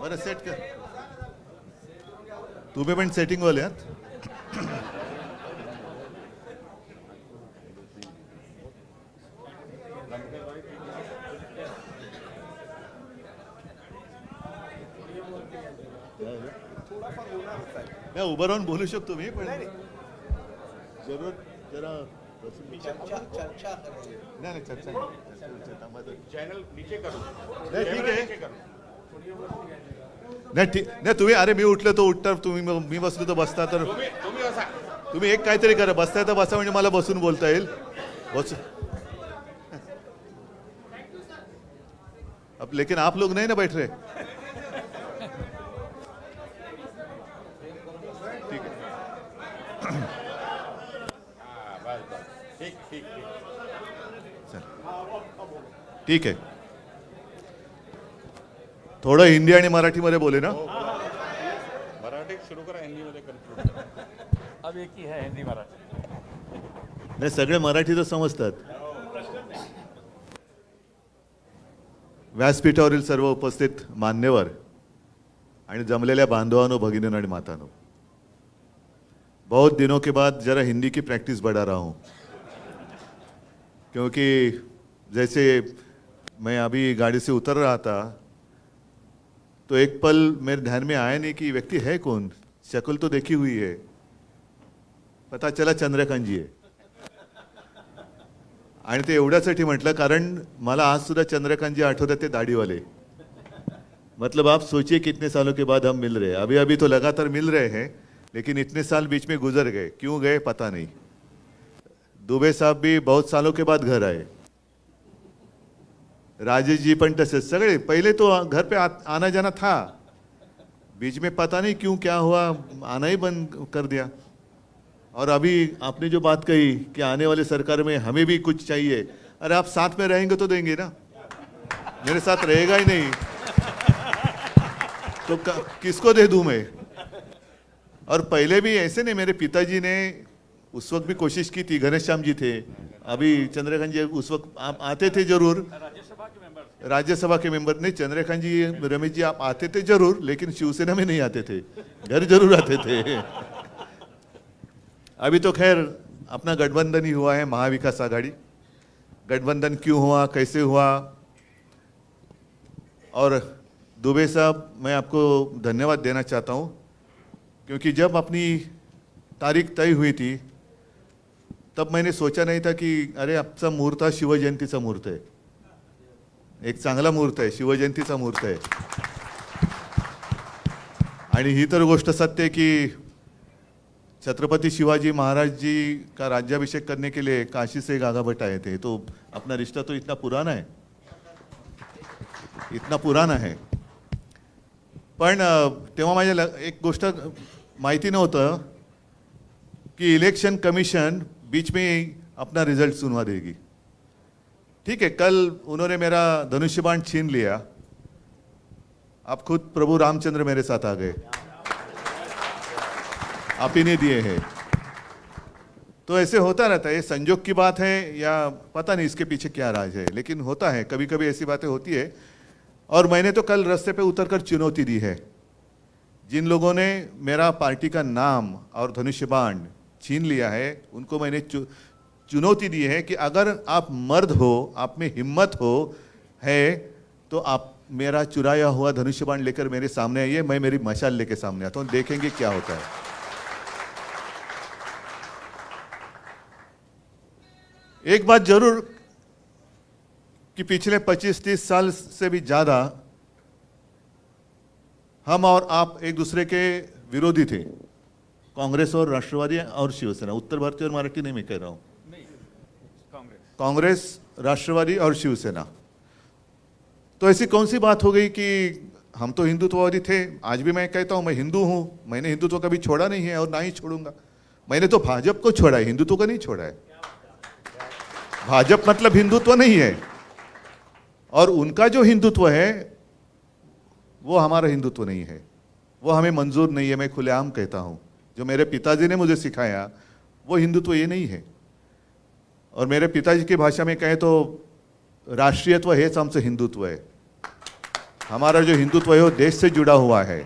बरं सेट कर. तुम्ही पण सेटिंग वाले आहात. नाही उभं राहून बोलू शकतो मी पण जरूर जरा चर्चा नाही चर्चा चॅनल नीचे करू. नाही ठीक आहे. नाही ठीक नाही तुम्ही अरे मी उठलं तो उठता तुम्ही मी बसलो तर बसता तर तुम्ही असा तुम्ही एक काहीतरी करा बसताय तर बसा म्हणजे मला बसून बोलता येईल. बस अब लेकिन आप लोग नहीं ना बैठ रहे. ठीक है बस बस ठीक ठीक ठीक. चल ठीक आहे. थोडं हिंदी आणि मराठीमध्ये बोले ना. मराठी सुरू करा हिंदीमध्ये कन्क्लूड. अब एक ही है हिंदी मराठी. नाही सगळे मराठी तर समजतात. व्यासपीठावरील सर्व उपस्थित मान्यवर आणि जमलेल्या बांधवांनो भगिनीनो आणि मातानो, बहुत दिनों के बाद जरा हिंदी की प्रैक्टिस बढ़ा रहा हूँ क्योंकि जैसे मैं अभी गाड़ी से उतर रहा था तो एक पल मेरे ध्यान में आया नहीं कि व्यक्ति है कौन. शक्ल तो देखी हुई है, पता चला चंद्रकांत जी आहे. आणि ते एवढ्यासाठी म्हटलं कारण मला आज सुद्धा चंद्रकांत जी आठवतात ते दाढ़ीवाले. मतलब आप सोचिए कितने सालों के बाद हम मिल रहे हैं. अभी अभी तो लगातार मिल रहे हैं लेकिन इतने साल बीच में गुजर गए. क्यों गए पता नहीं. दुबे साहब भी बहुत सालों के बाद घर आए. राजेश जी पण तसेच सगळे. पहले तो घर पे आना जाना था, बीच में पता नहीं क्यों क्या हुआ आना ही बंद कर दिया. और अभी आपने जो बात कही कि आने वाले सरकार में हमें भी कुछ चाहिए, अरे आप साथ में रहेंगे तो देंगे ना. मेरे साथ रहेगा ही नहीं तो किसको दे दूं मैं. और पहले भी ऐसे नहीं, मेरे पिताजी ने उस वक्त भी कोशिश की थी. घनश्याम जी थे, अभी चंद्रकांत जी उस वक्त आप आते थे जरूर. राज्यसभा के मेंबर नहीं, चंद्रकांत जी रमेश जी आप आते थे जरूर लेकिन शिवसेना में नहीं आते थे, घर जरूर आते थे. अभी तो खैर अपना गठबंधन ही हुआ है, महाविकास आघाड़ी. गठबंधन क्यों हुआ, कैसे हुआ. और दुबे साहब मैं आपको धन्यवाद देना चाहता हूँ क्योंकि जब अपनी तारीख तय हुई थी तब मैंने सोचा नहीं था कि अरे आजचा मुहूर्त हा शिवजयंतीचा मुहूर्त आहे. एक चांगला मुहूर्त आहे, शिवजयंतीचा मुहूर्त आहे. आणि ही तर गोष्ट सत्य है कि छत्रपति शिवाजी महाराज जी का राज्याभिषेक करने के लिए काशी से गागाभट्ट आए थे. तो अपना रिश्ता तो इतना पुराना है, इतना पुराना है. पण तेव्हा माझ्या एक गोष्ट माहिती नव्हतं कि इलेक्शन कमीशन बीच में अपना रिजल्ट सुनवा देगी. ठीक है, कल उन्होंने मेरा धनुष्यबाण छीन लिया. आप खुद प्रभु रामचंद्र मेरे साथ आ गए, आप ही ने दिए हैं. तो ऐसे होता रहता है, ये संजोग की बात है या पता नहीं इसके पीछे क्या राज है, लेकिन होता है कभी कभी ऐसी बातें होती है. और मैंने तो कल रास्ते पे उतरकर चुनौती दी है. जिन लोगों ने मेरा पार्टी का नाम और धनुष्यबाण छीन लिया है उनको मैंने चुनौती दी है कि अगर आप मर्द हो, आप में हिम्मत हो है तो आप मेरा चुराया हुआ धनुष्यबाण लेकर मेरे सामने आइए. मैं मेरी मशाल लेके सामने आता हूँ, देखेंगे क्या होता है. एक बात जरूर कि पिछले 25-30 साल से भी ज्यादा हम और आप एक दूसरे के विरोधी थे. कांग्रेस और राष्ट्रवादी और शिवसेना, उत्तर भारतीय और मराठी नहीं मैं कह रहा हूं, कांग्रेस, राष्ट्रवादी और शिवसेना. तो ऐसी कौन सी बात हो गई कि हम तो हिंदुत्ववादी थे. आज भी मैं कहता हूं मैं हिंदू हूं, मैंने हिंदुत्व कभी छोड़ा नहीं है और ना ही छोड़ूंगा. मैंने तो भाजपा को छोड़ा है, हिंदुत्व को नहीं छोड़ा है. भाजपा मतलब हिंदुत्व नहीं है और उनका जो हिंदुत्व है वो हमारा हिंदुत्व नहीं है, वो हमें मंजूर नहीं है. मैं खुलेआम कहता हूं, जो मेरे पिताजी ने मुझे सिखाया वो हिंदुत्व ये नहीं है. और मेरे पिताजी की भाषा में कहें तो राष्ट्रीयत्व हेच आमचं हिंदुत्व आहे. हमारा जो हिंदुत्व है वो देश से जुड़ा हुआ है,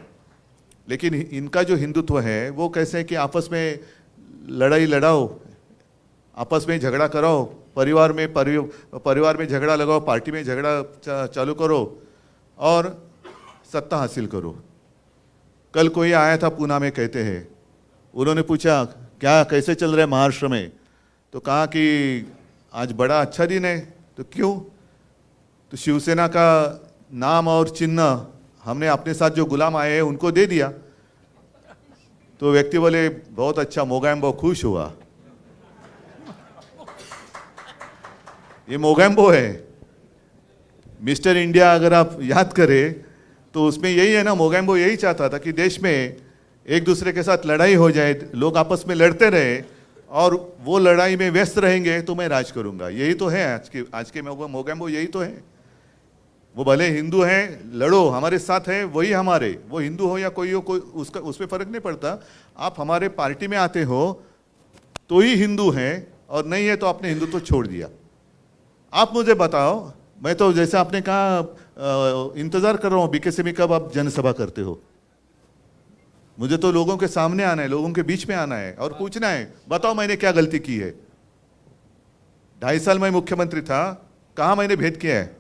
लेकिन इनका जो हिंदुत्व है वो कैसे है कि आपस में लड़ाई लड़ाओ, आपस में झगड़ा कराओ, परिवार में झगड़ा लगाओ, पार्टी में झगड़ा चालू करो और सत्ता हासिल करो। कल कोई आया था पूना में, कहते हैं, उन्होंने पूछा क्या कैसे चल रहा है महाराष्ट्र में, तो कहा कि आज बड़ा अच्छा दिन है। तो क्यों? तो शिवसेना का नाम और चिन्ह हमने अपने साथ जो गुलाम आए हैं उनको दे दिया। तो व्यक्ति बोले बहुत अच्छा, मोगैम्बो खुश हुआ। ये मोगैम्बो है। मिस्टर इंडिया अगर आप याद करें तो उसमें यही है ना, मोगैम्बो यही चाहता था कि देश में एक दूसरे के साथ लड़ाई हो जाए, लोग आपस में लड़ते रहे और वो लड़ाई में व्यस्त रहेंगे तो मैं राज करूंगा। यही तो है आज के मोगैम्बो, यही तो है। वो भले हिंदू हैं, लड़ो, हमारे साथ है, वही हमारे, वो हिंदू हो या कोई हो, कोई उसका उसमें फर्क नहीं पड़ता। आप हमारे पार्टी में आते हो तो ही हिंदू हैं, और नहीं है तो आपने हिंदुत्व छोड़ दिया। आप मुझे बताओ, मैं तो जैसे आपने कहा इंतजार कर रहा हूँ बीकेसी में कब आप जनसभा करते हो। मुझे तो लोगों के सामने आना है, लोगों के बीच में आना है और पूछना है बताओ मैंने क्या गलती की है। 2.5 साल मैं मुख्यमंत्री था, कहाँ मैंने भेद किया है?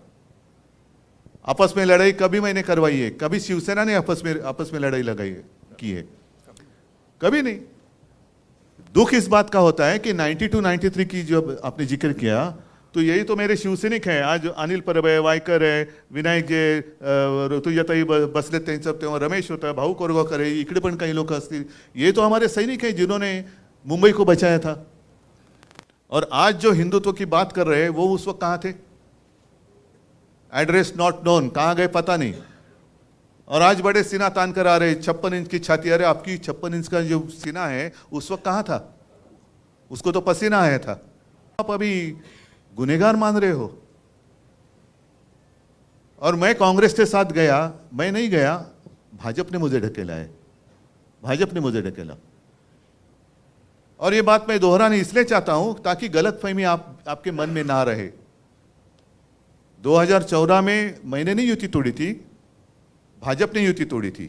आपस में लड़ाई कभी मैंने करवाई है? कभी शिवसेना ने आपस में लड़ाई लगाई है, की है? कभी नहीं। दुख इस बात का होता है कि 92-93 की जो आपने जिक्र किया, तो यही तो मेरे शिवसैनिक हैं। आज अनिल परब है, वायकर है, विनायक जे, ऋतुजाताई बसले त्यांचं तेव्हा रमेश होता, भाऊ कोरगावकर है, इकडे पण काही लोक असतील, ये तो हमारे सैनिक हैं जिन्होंने मुंबई को बचाया था। और आज जो हिंदुत्व की बात कर रहे हैं वो उस वक्त कहाँ थे? एड्रेस नॉट नोन, कहाँ गए पता नहीं। और आज बड़े सीना तान कर आ रहे, 56 इंच की छाती। अरे आपकी 56 इंच का जो सीना है उस वक्त कहाँ था? उसको तो पसीना आया था। आप अभी गुनहगार मान रहे हो। और मैं कांग्रेस के साथ गया, मैं नहीं गया, भाजपा ने मुझे ढकेला है, भाजपा ने मुझे ढकेला। और ये बात मैं दोहरानी इसलिए चाहता हूं ताकि गलतफहमी आपके मन में ना रहे। 2014 में मैंने नहीं युति तोड़ी थी, भाजपा ने युति तोड़ी थी,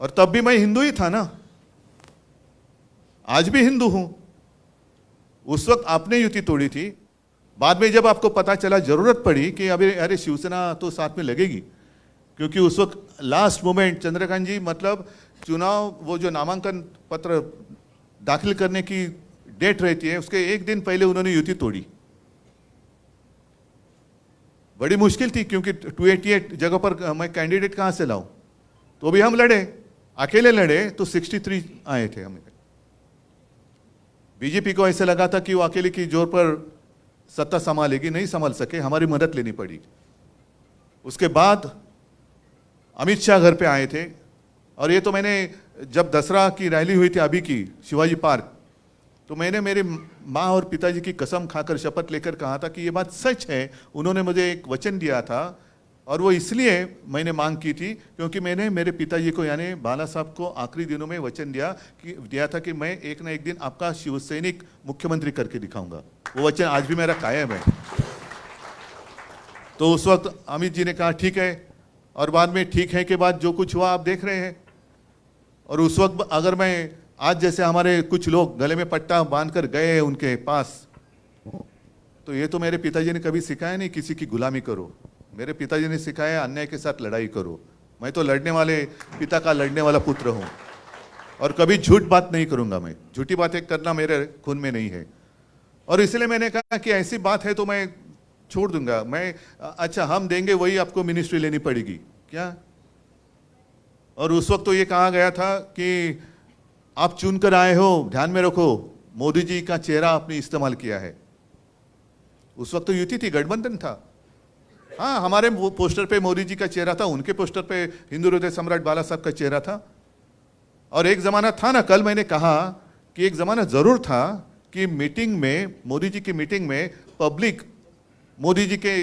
और तब भी मैं हिंदू ही था ना, आज भी हिंदू हूं। उस वक्त आपने युति तोड़ी थी, बाद में जब आपको पता चला, जरूरत पड़ी कि अरे शिवसेना तो साथ में लगेगी, क्योंकि उस वक्त लास्ट मोमेंट चंद्रकांत जी, मतलब चुनाव, वो जो नामांकन पत्र दाखिल करने की डेट रहती है उसके एक दिन पहले उन्होंने युति तोड़ी। बड़ी मुश्किल थी, क्योंकि 288 जगह पर मैं कैंडिडेट कहाँ से लाऊं? तो भी हम लड़े, अकेले लड़े तो 63 आए थे हमें। बीजेपी को ऐसे लगा था कि वो अकेले की जोर पर सत्ता संभालेगी, नहीं संभाल सके, हमारी मदद लेनी पड़ी। उसके बाद अमित शाह घर पे आए थे, और ये तो मैंने जब दसरा की रैली हुई थी अभी की शिवाजी पार्क, तो मैंने मेरे माँ और पिताजी की कसम खाकर शपथ लेकर कहा था कि ये बात सच है। उन्होंने मुझे एक वचन दिया था, और वो इसलिए मैंने मांग की थी क्योंकि मैंने मेरे पिताजी को यानी बाला साहब को आखिरी दिनों में वचन दिया था कि मैं एक ना एक दिन आपका शिवसैनिक मुख्यमंत्री करके दिखाऊंगा। वो वचन आज भी मेरा कायम है। तो उस वक्त अमित जी ने कहा ठीक है, और बाद में ठीक है के बाद जो कुछ हुआ आप देख रहे हैं। और उस वक्त अगर मैं आज जैसे हमारे कुछ लोग गले में पट्टा बांधकर गए उनके पास, तो ये तो मेरे पिताजी ने कभी सिखाया नहीं किसी की गुलामी करो। मेरे पिताजी ने सिखाया अन्याय के साथ लड़ाई करो। मैं तो लड़ने वाले पिता का लड़ने वाला पुत्र हूँ, और कभी झूठ बात नहीं करूँगा। मैं झूठी बातें करना मेरे खून में नहीं है, और इसलिए मैंने कहा कि ऐसी बात है तो मैं छोड़ दूंगा। मैं अच्छा हम देंगे, वही आपको मिनिस्ट्री लेनी पड़ेगी क्या? और उस वक्त तो ये कहा गया था कि आप चुनकर आए हो, ध्यान में रखो मोदी जी का चेहरा आपने इस्तेमाल किया है। उस वक्त तो युति थी, गठबंधन था। हाँ, हमारे पोस्टर पे मोदी जी का चेहरा था, उनके पोस्टर पे हिंदू हृदय सम्राट बाला साहब का चेहरा था। और एक जमाना था ना, कल मैंने कहा कि एक जमाना जरूर था कि मीटिंग में, मोदी जी की मीटिंग में पब्लिक मोदी जी के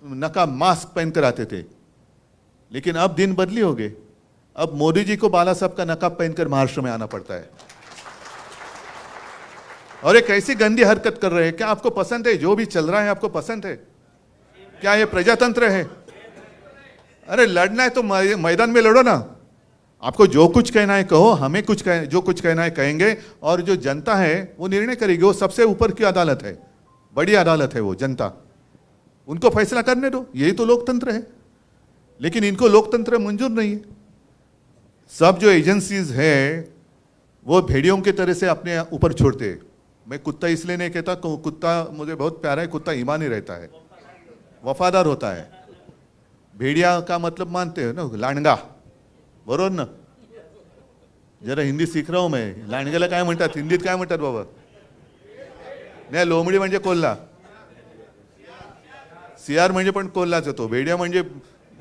नकाब मास्क पहनकर आते थे। लेकिन अब दिन बदली हो गए, अब मोदी जी को बाला साहब का नकाब पहनकर महाराष्ट्र में आना पड़ता है। और एक ऐसी गंदी हरकत कर रहे हैं। क्या आपको पसंद है जो भी चल रहा है? आपको पसंद है क्या? ये प्रजातंत्र है? अरे लड़ना है तो मैदान में लड़ो ना। आपको जो कुछ कहना है कहो, हमें जो कुछ कहना है कहेंगे, और जो जनता है वो निर्णय करेगी। वो सबसे ऊपर की अदालत है, बड़ी अदालत है वो जनता, उनको फैसला करने दो। यही तो लोकतंत्र है। लेकिन इनको लोकतंत्र मंजूर नहीं है। सब जो एजेंसीज है वो भेड़ियों की तरह से अपने ऊपर छोड़ते हैं। मैं कुत्ता इसलिए नहीं कहता, कुत्ता मुझे बहुत प्यारा है, कुत्ता ईमानी रहता है, वफादार होता है। भेड़िया का मतलब मानते हो ना, लांडगा, बरोबर ना? जरा हिंदी शिक रहा हूं मैं। लांडग्याला काय म्हणतात हिंदीत, काय म्हणतात बाबा? नाही, लोमडी म्हणजे कोल्हा, सियार म्हणजे पण कोल्हाच होतो, भेडिया म्हणजे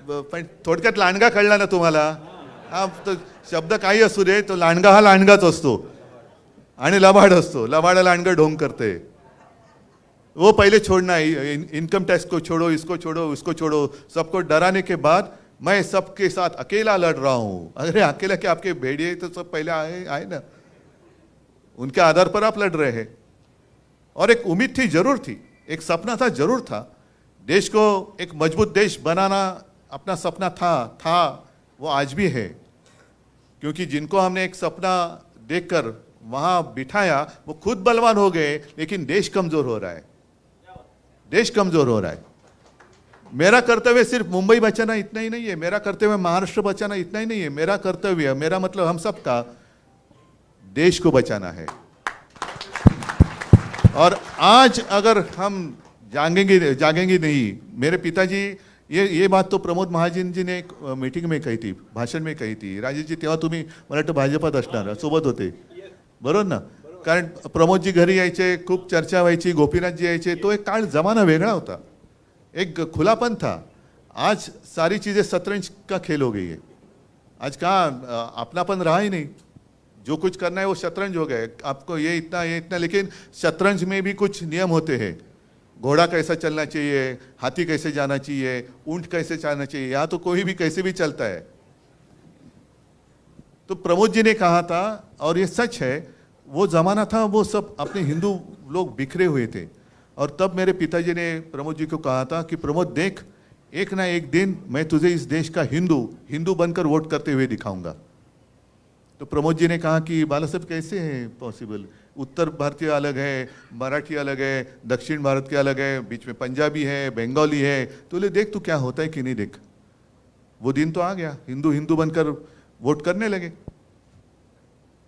पण थोडक्यात लांडगा कळला ना तुम्हाला? हा तो शब्द काही असू दे, तो लांडगा हा लांडगाच असतो आणि लबाड असतो। लबाड लांडगा ढोंग करते। वो पहले छोड़ना है, इनकम टैक्स को छोड़ो, इसको छोड़ो, उसको छोड़ो, सबको डराने के बाद मैं सबके साथ अकेला लड़ रहा हूं। अरे अकेला क्या, आपके भेड़िए तो सब पहले आए ना, उनके आधार पर आप लड़ रहे हैं। और एक उम्मीद थी, जरूर थी, एक सपना था, जरूर था। देश को एक मजबूत देश बनाना अपना सपना था, वो आज भी है। क्योंकि जिनको हमने एक सपना देखकर वहां बिठाया वो खुद बलवान हो गए, लेकिन देश कमजोर हो रहा है, देश कमजोर हो रहा है। मेरा कर्तव्य सिर्फ मुंबई बचाना इतना ही नहीं है, मेरा कर्तव्य महाराष्ट्र बचाना इतना ही नहीं है। मेरा कर्तव्य, मेरा मतलब हम सबका देश को बचाना है। और आज अगर हम जागेंगे नहीं, मेरे पिताजी, ये बात तो प्रमोद महाजन जी ने एक मीटिंग में कही थी, भाषण में कही थी। राजेश जी तेव्हा तुम्ही मला वाटतं भाजपात असणार, सोबत होते, बरोबर ना? कारण प्रमोदजी घरी यायचे, खूप चर्चा व्हायची, गोपीनाथजी यायचे, तो एक काळ जमाना वेगळा होता, एक खुलापन था। आज सारी चीज़ें शतरंज का खेल हो गई है। आज कहाँ अपनापन रहा ही नहीं, जो कुछ करना है वो शतरंज हो गए। आपको ये इतना, लेकिन शतरंज में भी कुछ नियम होते हैं। घोड़ा कैसा चलना चाहिए, हाथी कैसे जाना चाहिए, ऊंट कैसे चलना चाहिए, यहाँ तो कोई भी कैसे भी चलता है। तो प्रमोद जी ने कहा था, और ये सच है, वो जमाना था, वो सब अपने हिंदू लोग बिखरे हुए थे। और तब मेरे पिताजी ने प्रमोद जी को कहा था कि प्रमोद देख, एक ना एक दिन मैं तुझे इस देश का हिंदू बनकर वोट करते हुए दिखाऊंगा। तो प्रमोद जी ने कहा कि बाला साहब कैसे है पॉसिबल, उत्तर भारतीय अलग है, मराठी अलग है, दक्षिण भारत के अलग है, बीच में पंजाबी है, बंगाली है, तो ले देख तू क्या होता है कि नहीं। देख, वो दिन तो आ गया, हिंदू बनकर वोट करने लगे।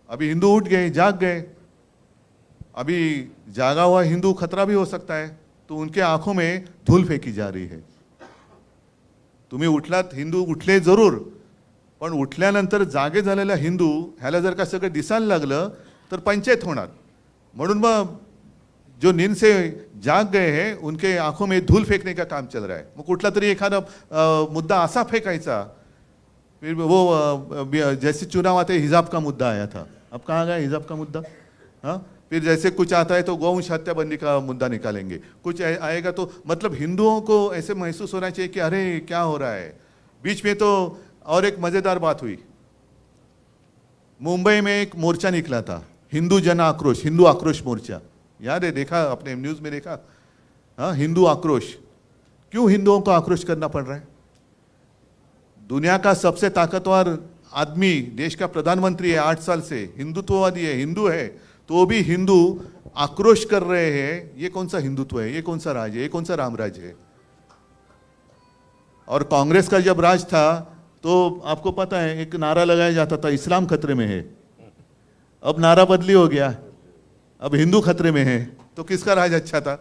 अभी हिंदू उठ गए, जाग गए। अभी जागा हुआ हिंदू खतरा भी हो सकता है, तो उनके आंखों में धूल फेकी जा रही है। तुम्ही उठलात, हिंदू उठले जरूर, पण उठल्यानंतर जागे झालेला हिंदू ह्याला जर का सगळं दिसायला लागलं तर पंचायत होणार। म्हणून मग जो नींद से जाग गए हैं उनके आंखों में धूल फेंकने का काम चल रहा है। मग कुठला तरी एखादा मुद्दा असा फेंकायचा, फिर वो जैसे चुनाव आते हिजाब का मुद्दा आया था, अब कहाँ गया हिजाब का मुद्दा? हाँ, फिर जैसे कुछ आता है तो गौवंश हत्या बंदी का मुद्दा निकालेंगे, कुछ आएगा तो मतलब हिंदुओं को ऐसे महसूस होना चाहिए कि अरे क्या हो रहा है। बीच में तो और एक मजेदार बात हुई, मुंबई में एक मोर्चा निकला था, हिंदू जन आक्रोश, हिंदू आक्रोश मोर्चा, याद है? देखा अपने न्यूज में देखा? हाँ, हिंदू आक्रोश। क्यों हिंदुओं को आक्रोश करना पड़ रहा है? दुनिया का सबसे ताकतवर आदमी, देश का प्रधानमंत्री है 8 साल से, हिंदुत्ववादी है, हिंदू है, तो भी हिंदू आक्रोश कर रहे हैं। ये कौन सा हिंदुत्व है, ये कौन सा राज है, ये कौन सा रामराज है? और कांग्रेस का जब राज था तो आपको पता है एक नारा लगाया जाता था, इस्लाम खतरे में है। अब नारा बदली हो गया, अब हिंदू खतरे में है। तो किसका राज अच्छा था?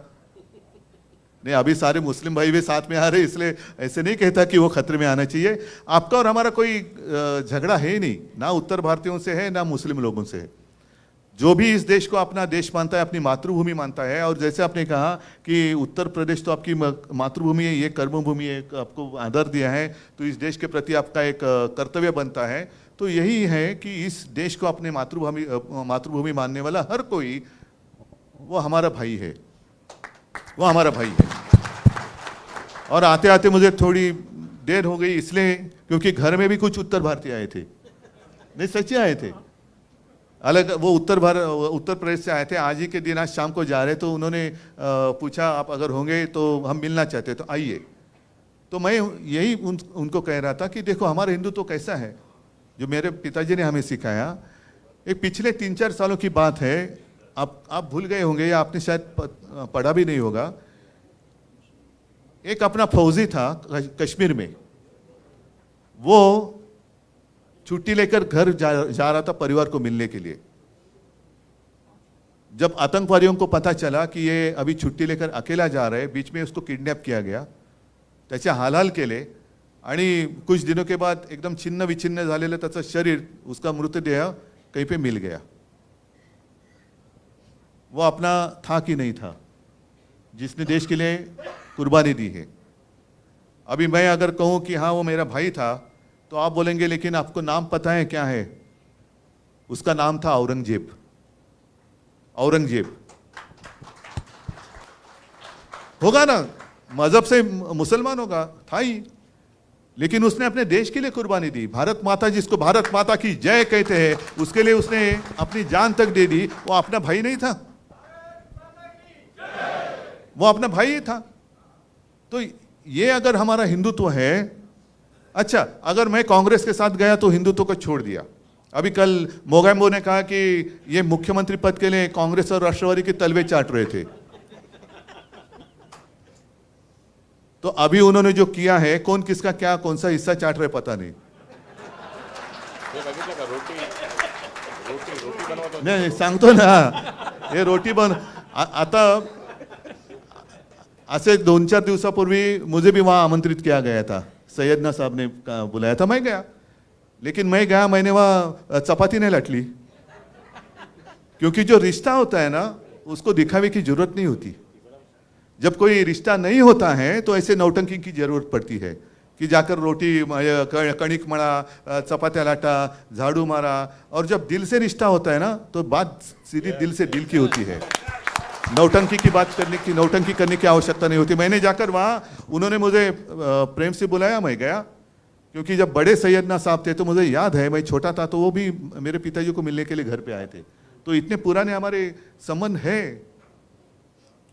नहीं, अभी सारे मुस्लिम भाई भी साथ में आ रहे, इसलिए ऐसे नहीं कहता कि वो खतरे में आना चाहिए। आपका और हमारा कोई झगड़ा है नहीं, ना उत्तर भारतीयों से है ना मुस्लिम लोगों से है। जो भी इस देश को अपना देश मानता है, अपनी मातृभूमि मानता है, और जैसे आपने कहा कि उत्तर प्रदेश तो आपकी मातृभूमि है, ये कर्मभूमि है, आपको आदर दिया है, तो इस देश के प्रति आपका एक कर्तव्य बनता है। तो यही है कि इस देश को अपने मातृभूमि मानने वाला हर कोई वो हमारा भाई है, वो हमारा भाई है। और आते आते मुझे थोड़ी देर हो गई इसलिए क्योंकि घर में भी कुछ उत्तर भारतीय आए थे, नहीं सच्चे आए थे, अलग, वो उत्तर प्रदेश से आए थे। आज ही के दिन, आज शाम को जा रहे, तो उन्होंने पूछा आप अगर होंगे तो हम मिलना चाहते, तो आइए। तो मैं यही उनको कह रहा था कि देखो हमारा हिंदुत्व कैसा है, जो मेरे पिताजी ने हमें सिखाया। एक पिछले 3-4 सालों की बात है, आप भूल गए होंगे या आपने शायद पढ़ा भी नहीं होगा। एक अपना फौजी था कश्मीर में, वो छुट्टी लेकर घर जा रहा था परिवार को मिलने के लिए। जब आतंकवादियों को पता चला कि ये अभी छुट्टी लेकर अकेला जा रहे, बीच में उसको किडनॅप किया गया, त्याचे हालहाल केले आणि कुछ दिनों के बाद एकदम छिन्न विछिन्न झालेलं त्याचं शरीर, उसका मृतदेह कहीं पे मिल गया। वो अपना था कि नहीं था, जिसने देश के लिए कुर्बानी दी है। अभी मैं अगर कहूं कि हाँ वो मेरा भाई था, तो आप बोलेंगे लेकिन आपको नाम पता है क्या है? उसका नाम था औरंगजेब। औरंगजेब होगा ना, मजहब से मुसलमान होगा, था ही, लेकिन उसने अपने देश के लिए कुर्बानी दी। भारत माता, जिसको भारत माता की जय कहते हैं, उसके लिए उसने अपनी जान तक दे दी। वो अपना भाई नहीं था, वो अपना भाई ही था। तो ये अगर हमारा हिंदुत्व है, अच्छा अगर मैं कांग्रेस के साथ गया तो हिंदुत्व को छोड़ दिया। अभी कल मोगैम्बो ने कहा कि ये मुख्यमंत्री पद के लिए कांग्रेस और राष्ट्रवादी के तलवे चाट रहे थे। तो अभी उन्होंने जो किया है, कौन किसका क्या कौन सा हिस्सा चाट रहे पता नहीं। हे बघितलं का रोटी रोटी रोटी बनवतो नाही सांगतो ना, हे रोटी बन आता ऐसे 2-4 दिवसापूर्वी मुझे भी वहां आमंत्रित किया गया था। सैयदना साहब ने बुलाया था, मैं गया, लेकिन मैं गया, मैंने वहां चपाती नहीं लटली, क्योंकि जो रिश्ता होता है ना, उसको दिखावे की जरूरत नहीं होती। जब कोई रिश्ता नहीं होता है तो ऐसे नौटंकी की जरूरत पड़ती है कि जाकर रोटी कणिक मळा, चपात्या लाटा, झाड़ू मारा। और जब दिल से रिश्ता होता है ना, तो बात सीधी दिल से दिल की होती है। नौटंकी की बात करने की, नौटंकी करने की आवश्यकता नहीं होती। मैंने जाकर वहाँ, उन्होंने मुझे प्रेम से बुलाया, मैं गया, क्योंकि जब बड़े सैयदना साहब थे तो मुझे याद है, मैं छोटा था तो वो भी मेरे पिताजी को मिलने के लिए घर पे आए थे। तो इतने पुराने हमारे संबंध है,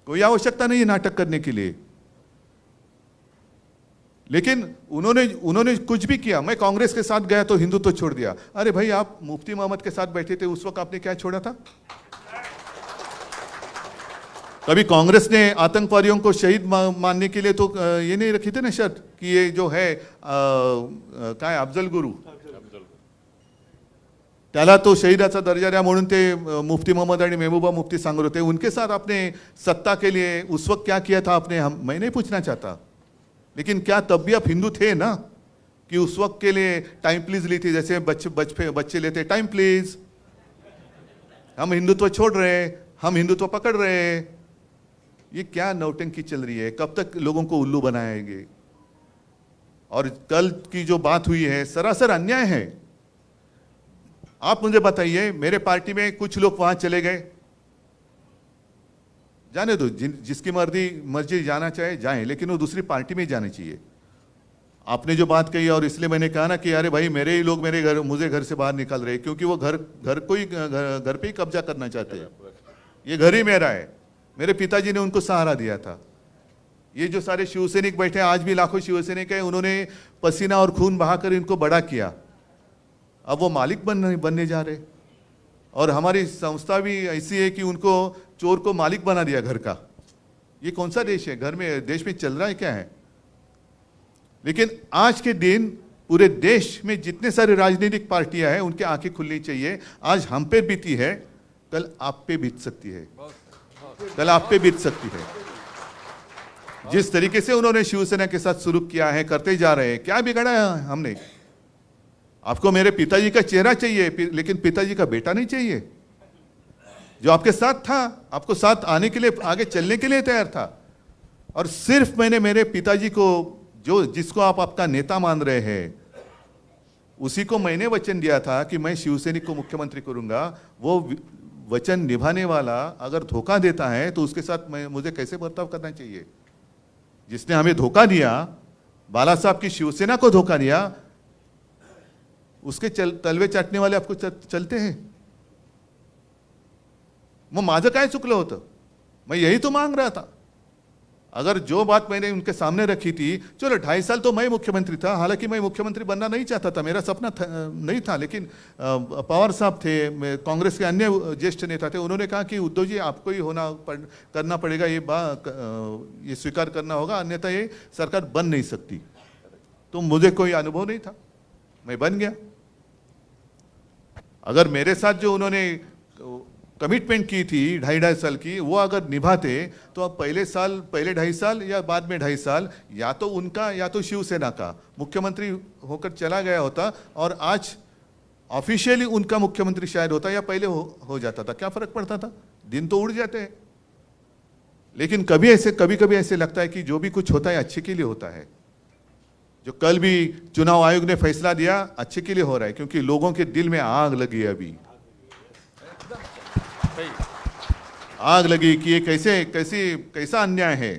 कोई आवश्यकता नहीं है नाटक करने के लिए। लेकिन उन्होंने कुछ भी किया। मैं कांग्रेस के साथ गया तो हिंदुत्व छोड़ दिया। अरे भाई, आप मुफ्ती मोहम्मद के साथ बैठे थे, उस वक्त आपने क्या छोड़ा था? कभी कांग्रेस ने आतंकवादियों को शहीद मानने के लिए तो ये नहीं रखी थी ना शर्त कि ये जो है काय अफजल गुरु, त्याला तो शहीदाचा दर्जा द्या म्हणून ते मुफ्ती मोहम्मद आणि महबूबा मुफ्ती सांगत होते। उनके साथ आपने सत्ता के लिए उस वक्त क्या किया था आपने? मैं नहीं पूछना चाहता, लेकिन क्या तब भी आप हिंदू थे ना, कि उस वक्त के लिए टाइम प्लीज ली थी, जैसे बच्चे लेते टाइम प्लीज, हम हिंदुत्व छोड़ रहे हैं, हम हिंदुत्व पकड़ रहे हैं। ये क्या नौटंकी चल रही है? कब तक लोगों को उल्लू बनाएंगे? और कल की जो बात हुई है, सरासर अन्याय है। आप मुझे बताइए, मेरे पार्टी में कुछ लोग वहां चले गए, जाने दो, जिसकी मर्जी जाना चाहे जाए, लेकिन वो दूसरी पार्टी में जाने चाहिए। आपने जो बात कही, और इसलिए मैंने कहा ना कि अरे भाई, मेरे ही लोग मुझे घर से बाहर निकाल रहे हैं, क्योंकि वो घर पे ही कब्जा करना चाहते हैं। ये घर ही मेरा है, मेरे पिताजी ने उनको सहारा दिया था। ये जो सारे शिवसैनिक बैठे हैं, आज भी लाखों शिवसैनिक हैं, उन्होंने पसीना और खून बहाकर इनको बड़ा किया। अब वो मालिक बनने जा रहे। और हमारी संस्था भी ऐसी है कि उनको चोर को मालिक बना दिया घर का। ये कौन सा देश है? घर में देश में चल रहा है क्या है? लेकिन आज के दिन पूरे देश में जितने सारे राजनीतिक पार्टियां हैं, उनकी आंखें खुलनी चाहिए। आज हम पे बीती है, कल आप पे बीत सकती है, कल आप पे बीत सकती है। जिस तरीके से उन्होंने शिवसेना के साथ शुरू किया है, करते जा रहे हैं, क्या बिगाड़ा है हमने? आपको मेरे पिताजी का चेहरा चाहिए, लेकिन पिताजी का बेटा नहीं चाहिए, जो आपके साथ था, आपको साथ आने के लिए, आगे चलने के लिए तैयार था। और सिर्फ मैंने मेरे पिताजी को, जिसको आप आपका नेता मान रहे हैं, उसी को मैंने वचन दिया था कि मैं शिवसैनिक को मुख्यमंत्री करूंगा। वो वचन निभाने वाला अगर धोखा देता है तो उसके साथ मुझे कैसे बर्ताव करना चाहिए? जिसने हमें धोखा दिया, बाला साहब की शिवसेना को धोखा दिया, उसके तलवे चाटने वाले आपको चलते हैं। मग माझं काय चुकलं होतं? मैं यही तो मांग रहा था। अगर जो बात मैंने उनके सामने रखी थी, चलो 2.5 साल तो मैं मुख्यमंत्री था, हालांकि मैं मुख्यमंत्री बनना नहीं चाहता था, मेरा सपना नहीं था, लेकिन पवार साहब थे, कांग्रेस के अन्य ज्येष्ठ नेता थे, उन्होंने कहा कि उद्धव जी आपको ही करना पड़ेगा, ये स्वीकार करना होगा, अन्यथा ये सरकार बन नहीं सकती। तो मुझे कोई अनुभव नहीं था, मैं बन गया। अगर मेरे साथ जो उन्होंने कमिटमेंट की थी 2.5 साल की, वो अगर निभाते तो अब पहले 2.5 साल या बाद में 2.5 साल या तो उनका या तो शिवसेना का मुख्यमंत्री होकर चला गया होता, और आज ऑफिशियली उनका मुख्यमंत्री शायद होता या पहले हो जाता था। क्या फर्क पड़ता था? दिन तो उड़ जाते हैं। लेकिन कभी कभी ऐसे लगता है कि जो भी कुछ होता है अच्छे के लिए होता है। जो कल भी चुनाव आयोग ने फैसला दिया अच्छे के लिए हो रहा है, क्योंकि लोगों के दिल में आग लगी है, अभी आग लगी कि ये कैसा अन्याय है।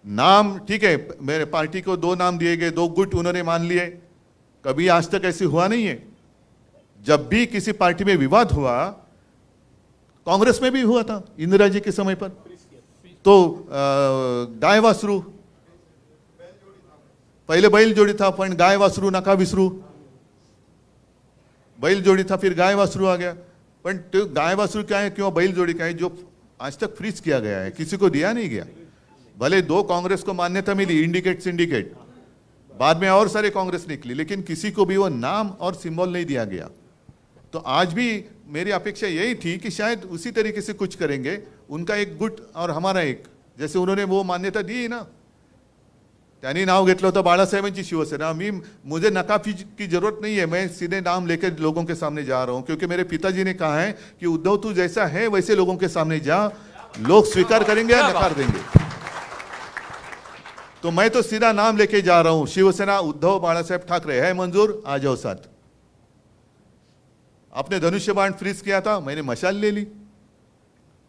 नाम ठीक है, मेरे पार्टी को 2 नाम दिए गए, 2 गुट उन्होंने मान लिए, कभी आज तक ऐसे हुआ नहीं है। जब भी किसी पार्टी में विवाद हुआ, कांग्रेस में भी हुआ था इंदिरा जी के समय पर, तो गाय वासरू, पहले बैल जोड़ी था, पण गाय वासरू नका विसरू, बैल जोड़ी था फिर गाय वासरू आ गया। पण तो गाय वासरू क्या है, क्यों बैल जोड़ी क्या है, जो आज तक फ्रीज किया गया है, किसी को दिया नहीं गया। भले 2 कांग्रेस को मान्यता मिली, इंडिकेट सिंडिकेट, बाद में और सारे कांग्रेस निकली, लेकिन किसी को भी वो नाम और सिंबल नहीं दिया गया। तो आज भी मेरी अपेक्षा यही थी कि शायद उसी तरीके से कुछ करेंगे, उनका एक गुट और हमारा एक, जैसे उन्होंने वो मान्यता दी ना, त्यांनी नाव घेतलं होतं बाळासाहेबांची शिवसेना। मुझे नकाफी की जरूरत नहीं है, मैं सीधे नाम लेकर लोगों के सामने जा रहा हूं, क्योंकि मेरे पिताजी ने कहा है कि उद्धव तू जैसा है वैसे लोगों के सामने जा, लोग स्वीकार करेंगे या नकार देंगे। तो मैं तो सीधा नाम लेके जा रहा हूं, शिवसेना उद्धव बाळासाहेब ठाकरे है मंजूर, आ जाओ साथ। आपने धनुष्य बाण फ्रीज किया था, मैंने मशाल ले ली।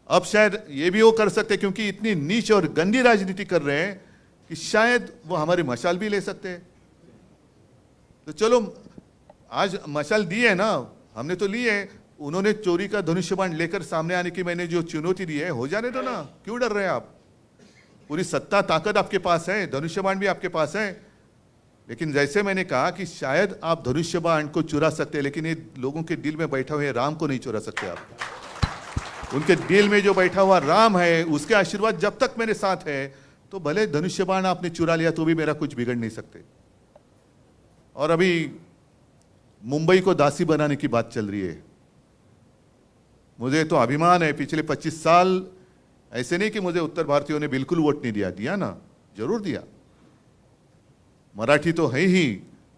अब शायद ये भी वो कर सकते, क्योंकि इतनी नीच और गंदी राजनीति कर रहे हैं कि शायद वो हमारी मशाल भी ले सकते हैं। तो चलो आज मशाल दी है ना, हमने तो ली है, उन्होंने चोरी का धनुष्य बाण लेकर सामने आने की मैंने जो चुनौती दी है, हो जाने दो ना, क्यों डर रहे हैं आप? पूरी सत्ता ताकत आपके पास है, धनुष्य बाण भी आपके पास है। लेकिन जैसे मैंने कहा कि शायद आप धनुष्य बाण को चुरा सकते हैं, लेकिन ये लोगों के दिल में बैठा हुए राम को नहीं चुरा सकते आप। उनके दिल में जो बैठा हुआ राम है, उसके आशीर्वाद जब तक मेरे साथ है, तो भले धनुष्य बाण आपने चुरा लिया तो भी मेरा कुछ बिगड़ नहीं सकते। और अभी मुंबई को दासी बनाने की बात चल रही है। मुझे तो अभिमान है, पिछले 25 साल ऐसे नहीं कि मुझे उत्तर भारतीयों ने बिल्कुल वोट नहीं दिया, दिया ना, जरूर दिया। मराठी तो है ही,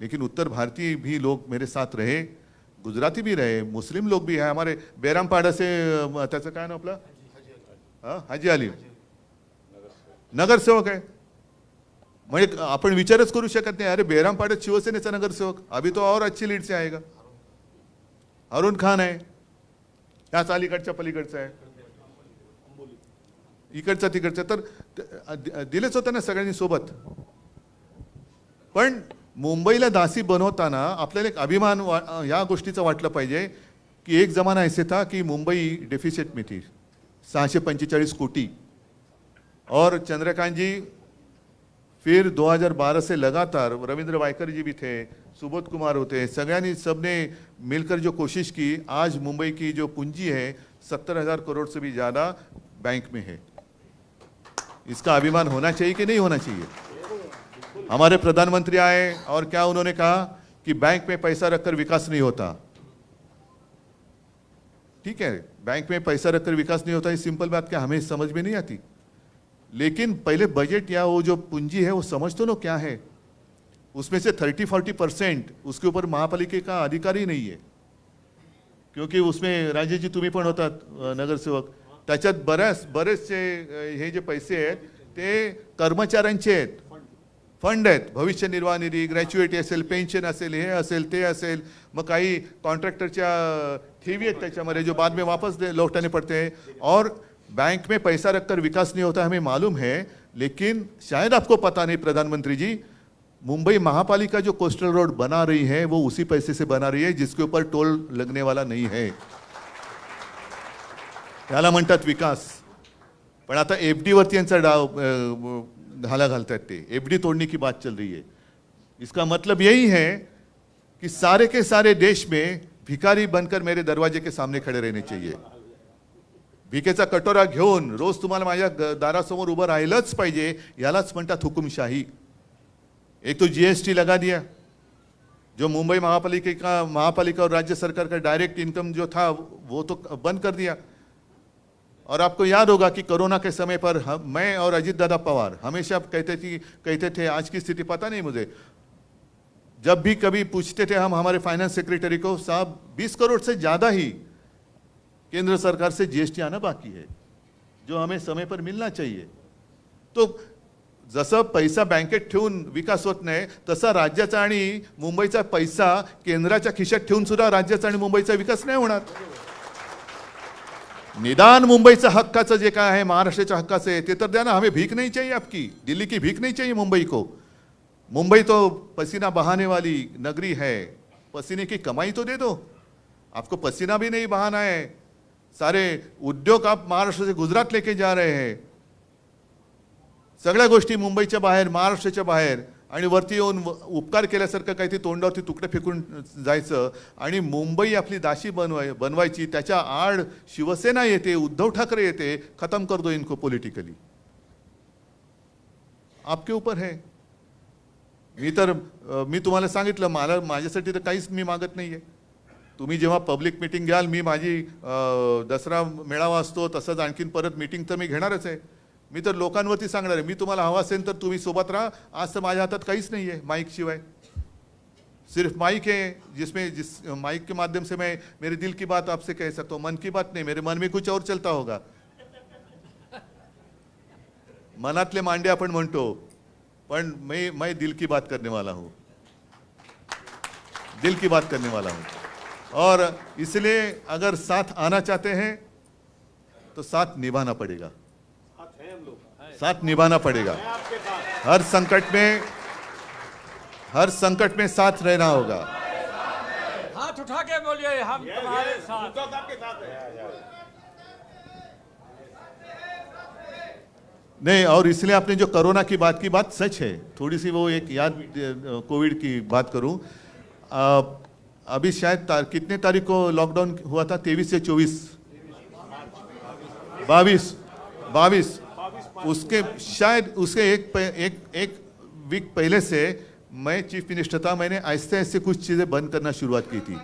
लेकिन उत्तर भारतीय भी लोग मेरे साथ रहे, गुजराती भी रहे, मुस्लिम लोग भी हैं। हमारे बेरामपाड़ा से त्याचं काय नाव आपलं, हाजी अली नगरसेवक आहे। म्हणजे आपण विचारच करू शकत नाही, अरे बेरामपाड्यात शिवसेनेचा नगरसेवक, अभी तो और अच्छी लीड से आएगा। अरुण खान आहे, त्याच अलीकडच्या पलीकडचा आहे, इकडचा तिकडचा, तर दिलेच होतं ना सगळ्यांनी सोबत। पण मुंबईला दासी बनवताना आपल्याला एक अभिमान या गोष्टीचा वाटलं पाहिजे की एक जमाना ऐसे था कि मुंबई डेफिसिट में थी 645 कोटी, और चंद्रकांत जी फिर 2012 से लगातार, रविंद्र वायकर जी भी थे, सुबोध कुमार होते, सगळ्यांनी सबने मिलकर जो कोशिश की, आज मुंबई की जो पूंजी है 70,000 करोड़ से भी ज़्यादा बैंक में है। इसका अभिमान होना चाहिए कि नहीं होना चाहिए? हमारे प्रधानमंत्री आए और क्या उन्होंने कहा कि बैंक में पैसा रखकर विकास नहीं होता। ठीक है, बैंक में पैसा रखकर विकास नहीं होता, ये सिंपल बात क्या हमें समझ में नहीं आती, लेकिन पहले बजट या वो जो पूंजी है वो समझ तो लो क्या है। उसमें से 30-40% उसके ऊपर महापालिका का अधिकार ही नहीं है, क्योंकि उसमें राजेश जी तुम्ही पण होतात नगरसेवक, त्याच्यात बरेचसे हे जे पैसे आहेत ते कर्मचाऱ्यांचे आहेत, फंड आहेत, भविष्य निर्वाह निधी, ग्रॅच्युएटी असेल, पेन्शन असेल, हे असेल ते असेल, मग काही कॉन्ट्रॅक्टरच्या ठेवी आहेत त्याच्यामध्ये जो बाद में वापस लौटाने पड़ते हैं। और बैंक में पैसा रखकर विकास नहीं होता हमें मालूम है, लेकिन शायद आपको पता नहीं प्रधानमंत्री जी, मुंबई महापालिका जो कोस्टल रोड बना रही है वो उसी पैसे से बना रही है जिसके ऊपर टोल लगने वाला नहीं है। त्याला म्हणतात विकास। पण आता एफडी वरती यांचा डाव घाला घालतायत ते, एफडी तोड़ने की बात चल रही है। इसका मतलब यही है कि सारे के सारे देश में भिखारी बनकर मेरे दरवाजे के सामने खड़े रहने चाहिए। भिकेचा कटोरा घेऊन रोज तुम्हाला माझ्या दारासमोर उभं राहिलंच पाहिजे, यालाच म्हणतात हुकुमशाही। एक तो जीएसटी लगा दिया, जो मुंबई महापालिका और राज्य सरकार का डायरेक्ट इनकम जो था वो तो बंद कर दिया। और आपको याद होगा कि कोरोना के समय पर मैं और अजीत दादा पवार हमेशा कहते थे, आज की स्थिति पता नहीं मुझे, जब भी कभी पूछते थे हम हमारे फाइनेंस सेक्रेटरी को, साहब 20 करोड़ से ज्यादा ही केंद्र सरकार से जीएसटी आना बाकी है, जो हमें समय पर मिलना चाहिए। तो जसं पैसा बँकेत ठेवून विकास होत नाही, तसा राज्याचा आणि मुंबईचा पैसा केंद्राच्या खिशात ठेवून सुद्धा राज्याचा आणि मुंबईचा विकास नाही होणार। निदान मुंबईचा हक्काचं जे काय आहे, महाराष्ट्राच्या हक्काचं आहे ते तर द्या ना, हमें भीख नहीं चाहिए आपकी, दिल्ली की भीख नहीं चाहिए मुंबई को। मुंबई तो पसीना बहाने वाली नगरी है, पसीने की कमाई तो दे दो, आपको पसीना भी नहीं बहाना है। सारे उद्योग आप महाराष्ट्र से गुजरात लेके जा रहे हैं, सगळ्या गोष्टी मुंबईच्या बाहेर, महाराष्ट्राच्या बाहेर, आणि वरती येऊन उपकार केल्यासारखं काहीतरी तोंडावरती तुकडे फेकून जायचं आणि मुंबई आपली दाशी बनवायची। त्याच्या आड शिवसेना येते, उद्धव ठाकरे येते, खत्म कर दो इनको पॉलिटिकली, आपके ऊपर है। मी तुम्हाला सांगितलं, मला माझ्यासाठी तर काहीच मी मागत नाहीये। तुम्ही जेव्हा पब्लिक मीटिंग घ्याल, मी माझी दसरा मेळावा असतो तसंच आणखीन परत मीटिंग तर मी घेणारच आहे। मी तर लोकांवरती सांगणार आहे, मी तुम्हाला हवा असेल तर तुम्ही सोबत राहा। आज तर माझ्या हातात काहीच नाही आहे माइक शिवाय, सिर्फ माइक है जिस माइक के माध्यम से मैं मेरे दिल की बात आपसे कह सकता हूँ। मन की बात नहीं, मेरे मन में कुछ और चलता होगा। मनातले मांडे आपण म्हणतो, पण मैं दिल की बात करने वाला हूँ, दिल की बात करने वाला हूँ। और इसलिए अगर साथ आना चाहते हैं तो साथ निभाना पड़ेगा, साथ निभाना पड़ेगा। हर संकट में साथ रहना होगा। हाथ उठा के बोलिए, हम तुम्हारे साथ। आपके साथ है। नहीं, और इसलिए आपने जो कोरोना की बात सच है। थोड़ी सी वो एक याद कोविड की बात करूं, अभी शायद कितने तारीख को लॉकडाउन हुआ था? 23 से 24, 22। उसके शायद उसके एक वीक पहले से मैं चीफ मिनिस्टर था, मैंने ऐसे ऐसे कुछ चीज़ें बंद करना शुरुआत की थी।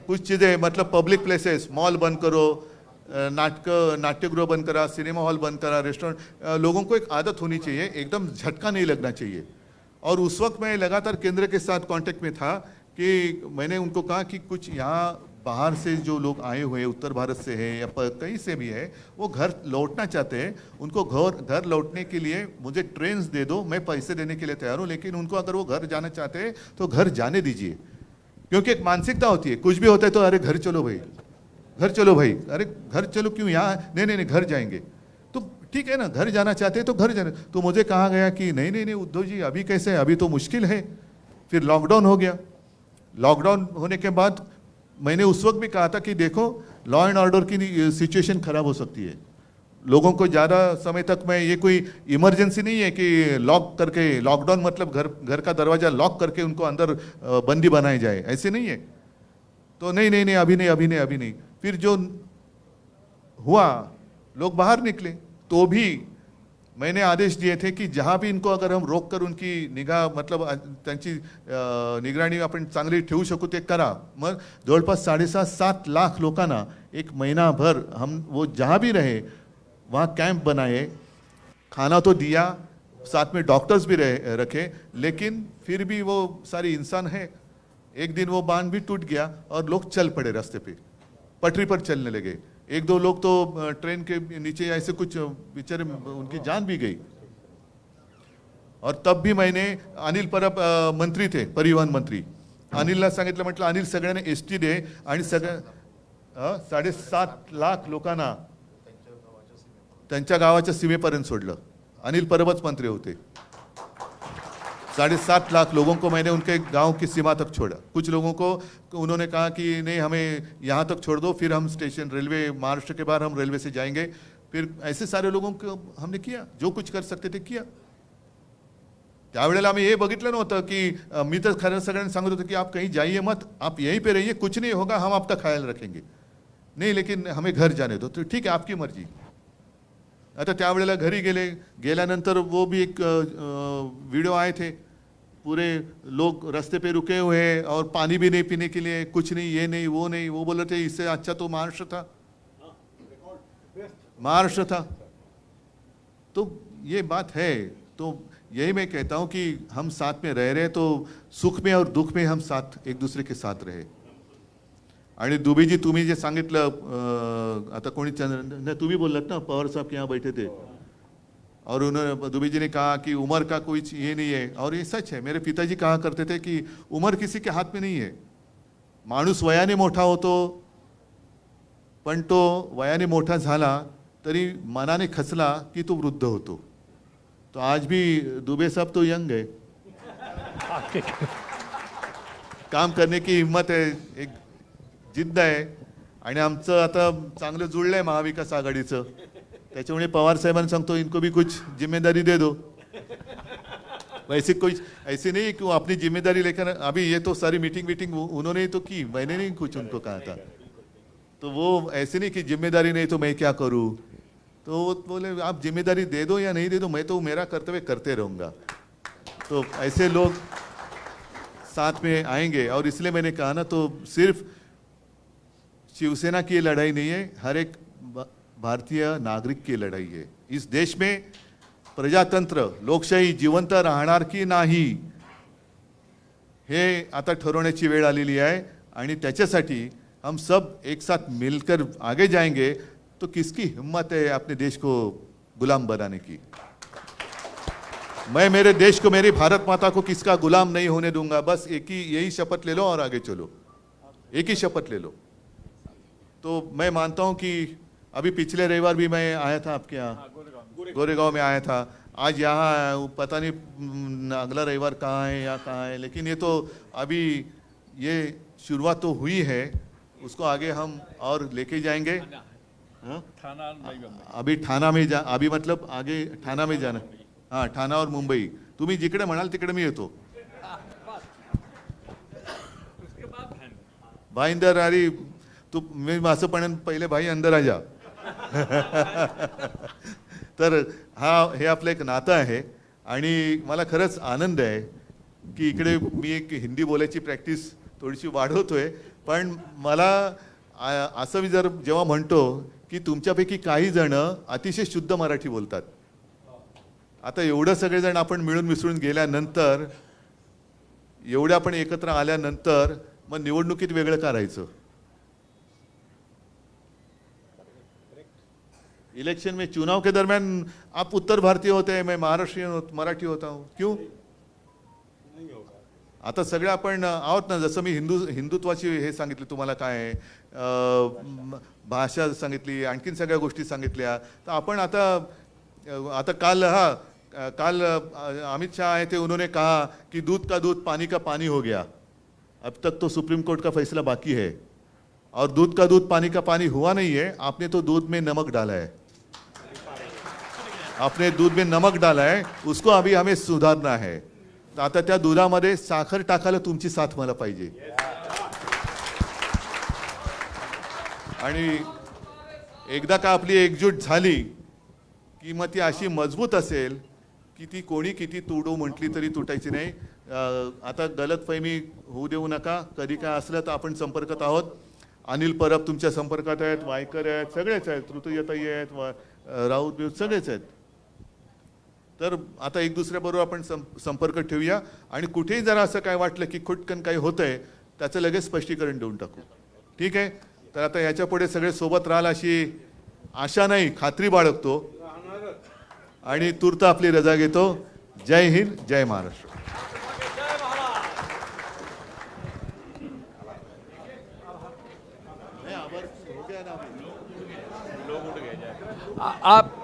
कुछ चीज़ें मतलब पब्लिक प्लेसेस, मॉल बंद करो, नाट्यगृह बंद करा, सिनेमा हॉल बंद करा, रेस्टोरेंट। लोगों को एक आदत होनी चाहिए, एकदम झटका नहीं लगना चाहिए। और उस वक्त मैं लगातार केंद्र के साथ कांटेक्ट में था कि मैंने उनको कहा कि कुछ यहाँ बाहर से जो लोग आए हुए, उत्तर भारत से हैं या कहीं से भी है, वो घर लौटना चाहते हैं। उनको घर लौटने के लिए मुझे ट्रेन्स दे दो, मैं पैसे देने के लिए तैयार हूँ, लेकिन उनको अगर वो घर जाना चाहते हैं तो घर जाने दीजिए। क्योंकि एक मानसिकता होती है, कुछ भी होता है तो अरे घर चलो भाई, घर चलो भाई, अरे घर चलो क्यों, यहाँ नहीं घर जाएंगे। तो ठीक है ना, घर जाना चाहते हैं तो घर जाने। तो मुझे कहा गया कि नहीं उद्धव जी, अभी कैसे, अभी तो मुश्किल है। फिर लॉकडाउन हो गया। लॉकडाउन होने के बाद मैंने उस वक्त भी कहा था कि देखो, लॉ एंड ऑर्डर की सिचुएशन खराब हो सकती है। लोगों को ज़्यादा समय तक मैं, ये कोई इमरजेंसी नहीं है कि लॉक करके, लॉकडाउन मतलब घर का दरवाज़ा लॉक करके उनको अंदर बंदी बनाई जाए, ऐसे नहीं है। तो नहीं अभी नहीं। फिर जो हुआ, लोग बाहर निकले, तो भी मैंने आदेश दिए थे कि जहाँ भी इनको अगर हम रोक कर उनकी निगाह, मतलब त्यांची निगराणी आपण चांगली ठेवू शकू ते करा। मग जवळपास 7.5 लाख लोकांना एक महीनाभर हम वो जहाँ भी रहे वहाँ कैंप बनाए, खाना तो दिया, साथ में डॉक्टर्स भी रखे, लेकिन फिर भी वो सारे इंसान है। एक दिन वो बांध भी टूट गया और लोग चल पड़े रास्ते पे, पटरी पर चलने लगे। 1-2 लोग तो ट्रेन के नीचे ऐसे कुछ बेचारे, उनकी जान भी गई। और तब भी मैंने, अनिल परब मंत्री थे, परिवहन मंत्री, अनिलला सांगितलं, म्हटलं अनिल सगळ्यांना एसटी दे आणि 7.5 लाख लोकांना त्यांच्या गावाच्या सीमेपर्यंत सोडलं। अनिल परबच मंत्री होते। 7.5 लाख लोगों को मैंने उनके गांव की सीमा तक छोड़ा। कुछ लोगों को उन्होंने कहा कि नहीं, हमें यहाँ तक छोड़ दो, फिर हम स्टेशन, रेलवे, महाराष्ट्र के बाहर हम रेलवे से जाएंगे। फिर ऐसे सारे लोगों को हमने किया, जो कुछ कर सकते थे किया. त्यावेळेला आम्ही हे बघितलं नव्हतं की मी तर खरं सगळ्यांना सांगत होतो की आप कहीं जाइए मत, आप यहीं पे रहिए, कुछ नहीं होगा, हम आपका ख्याल रखेंगे. नहीं लेकिन हमें घर जाने दो. तो ठीक है, आपकी मर्जी. आता त्यावेळेला घरी गेल्यानंतर वो भी एक वीडियो आए थे, पूरे लोग रास्ते पे रुके हुए हैं और पानी भी नहीं पीने के लिए, कुछ नहीं, ये नहीं वो नहीं. वो बोल रहे थे इससे अच्छा तो महाराष्ट्र था, महाराष्ट्र था. तो ये बात है. तो यही मैं कहता हूं कि हम साथ में रह रहे तो सुख में और दुख में हम साथ एक दूसरे के साथ रहे. आणि दुबेजी तुम्ही जे सांगितलं आता कोणी तुम्ही बोललात ना, पवार साहब के यहाँ बैठे थे और उन्होंने दुबे जी ने कहा कि उम्र का कोई ये नहीं है, और ये सच है. मेरे पिताजी कहा करते थे कि उम्र किसी के हाथ में नहीं है. माणूस वयाने मोठा होतो, पण तो वयाने मोठा झाला तरी मनाने खचला की तो वृद्ध होतो. तो आज भी दुबे साहब तो यंग है, काम करने की हिम्मत है, एक जिद्द आहे. आणि आमचं आता चांगलं जुळलंय महाविकास आघाडीचं. त्याच्यामुळे पवार साहेबांना सांगतो इनको भी कुछ जिम्मेदारी दे दो. वैसे कोई ऐसे नहीं कि वो अपनी जिम्मेदारी लेकर, अभी ये तो सारी मीटिंग उन्होंने ही तो की, मैंने नहीं कुछ उनको कहा था. तो वो ऐसे नहीं कि जिम्मेदारी नहीं तो मैं क्या करूँ. तो वो बोले आप जिम्मेदारी दे दो या नहीं दे दो, मैं तो मेरा कर्तव्य करते रहूँगा. तो ऐसे लोग साथ में आएंगे. और इसलिए मैंने कहा ना, तो सिर्फ शिवसेना की लड़ाई नहीं है, हर एक भारतीय नागरिक की लड़ाई है. इस देश में प्रजातंत्र, लोकशाही जिवंत राहणार की नाही हे आता ठरवण्याची वेळ आलेली आहे. आणि त्याच्यासाठी हम सब एक साथ मिलकर आगे जाएंगे. तो किसकी हिम्मत है अपने देश को गुलाम बनाने की. मैं मेरे देश को, मेरी भारत माता को किसका गुलाम नहीं होने दूंगा. बस एक ही यही शपथ ले लो और आगे चलो, एक ही शपथ ले लो. तो मैं मानता हूं कि अभी पिछले रविवार भी मैं आया था आपके यहाँ, गोरेगांव में आया था. आज यहाँ आया हूँ, पता नहीं अगला रविवार कहाँ है या कहाँ है. लेकिन ये तो अभी ये शुरुआत तो हुई है, उसको आगे हम और लेके जाएंगे. हाँ? अभी ठाणा में अभी मतलब आगे ठाणा में जाना. हाँ, ठाणा और मुंबई. तुम्ही जिकडे म्हणाल तिकडे मी येतो. भाई अंदर अरे तू, मी असं पण पहिले भाई अंदर आ जा. तर हे आपलं एक नातं आहे. आणि मला खरंच आनंद आहे की इकडे मी एक हिंदी बोलायची प्रॅक्टिस थोडीशी वाढवतोय. पण मला असं जर जेव्हा म्हणतो की तुमच्यापैकी काही जण अतिशय शुद्ध मराठी बोलतात, आता एवढं सगळेजण आपण मिळून मिसळून गेल्यानंतर, एवढे आपण एकत्र आल्यानंतर मग निवडणुकीत वेगळं करायचं. इलेक्शन में, चुनाव के दरमियान आप उत्तर भारतीय होते हैं, मैं महाराष्ट्रीयन मराठी होता हूँ, क्यों? आता सगळे आपण आहोत ना. जसं मी हिंदुत्वाची हे सांगितले तुम्हाला काय आहे, भाषा सांगितली, आणखीन सगळ्या गोष्टी सांगितल्या. तर आपण आता काल अमित शाह आए थे, उन्होंने कहा कि दूध का दूध पानी का पानी हो गया. अब तक तो सुप्रीम कोर्ट का फैसला बाकी है, और दूध का दूध पानी का पानी हुआ नहीं है. आपने तो दूध में नमक डाला है, आपने दूध में नमक डाला है, उसको अभी हमें सुधारना है. तर आता त्या दुधामध्ये साखर टाकायला तुमची साथ मला पाहिजे. आणि एकदा का आपली एकजूट झाली की मग ती अशी मजबूत असेल की ती कोणी किती तुडू म्हटली तरी तुटायची नाही. आता गलतफहमी होऊ देऊ नका. कधी काय असलं तर आपण संपर्कात आहोत. अनिल परब तुमच्या संपर्कात आहेत, वायकर आहेत, सगळेच आहेत, ऋतुयताई आहेत, राऊत बिऊत सगळेच आहेत. तर आता एक दुसऱ्याबरोबर आपण संपर्क ठेवूया. आणि कुठेही जरा असं काय वाटलं की खुटकन काही होतंय, त्याचं लगेच स्पष्टीकरण देऊन टाकू. ठीक आहे. तर आता याच्या पुढे सगळे सोबत राहाल अशी आशा नाही, खात्री बाळगतो. आणि तूर्त आपली रजा घेतो. जय हिंद, जय महाराष्ट्र. लोग उठ गए. आप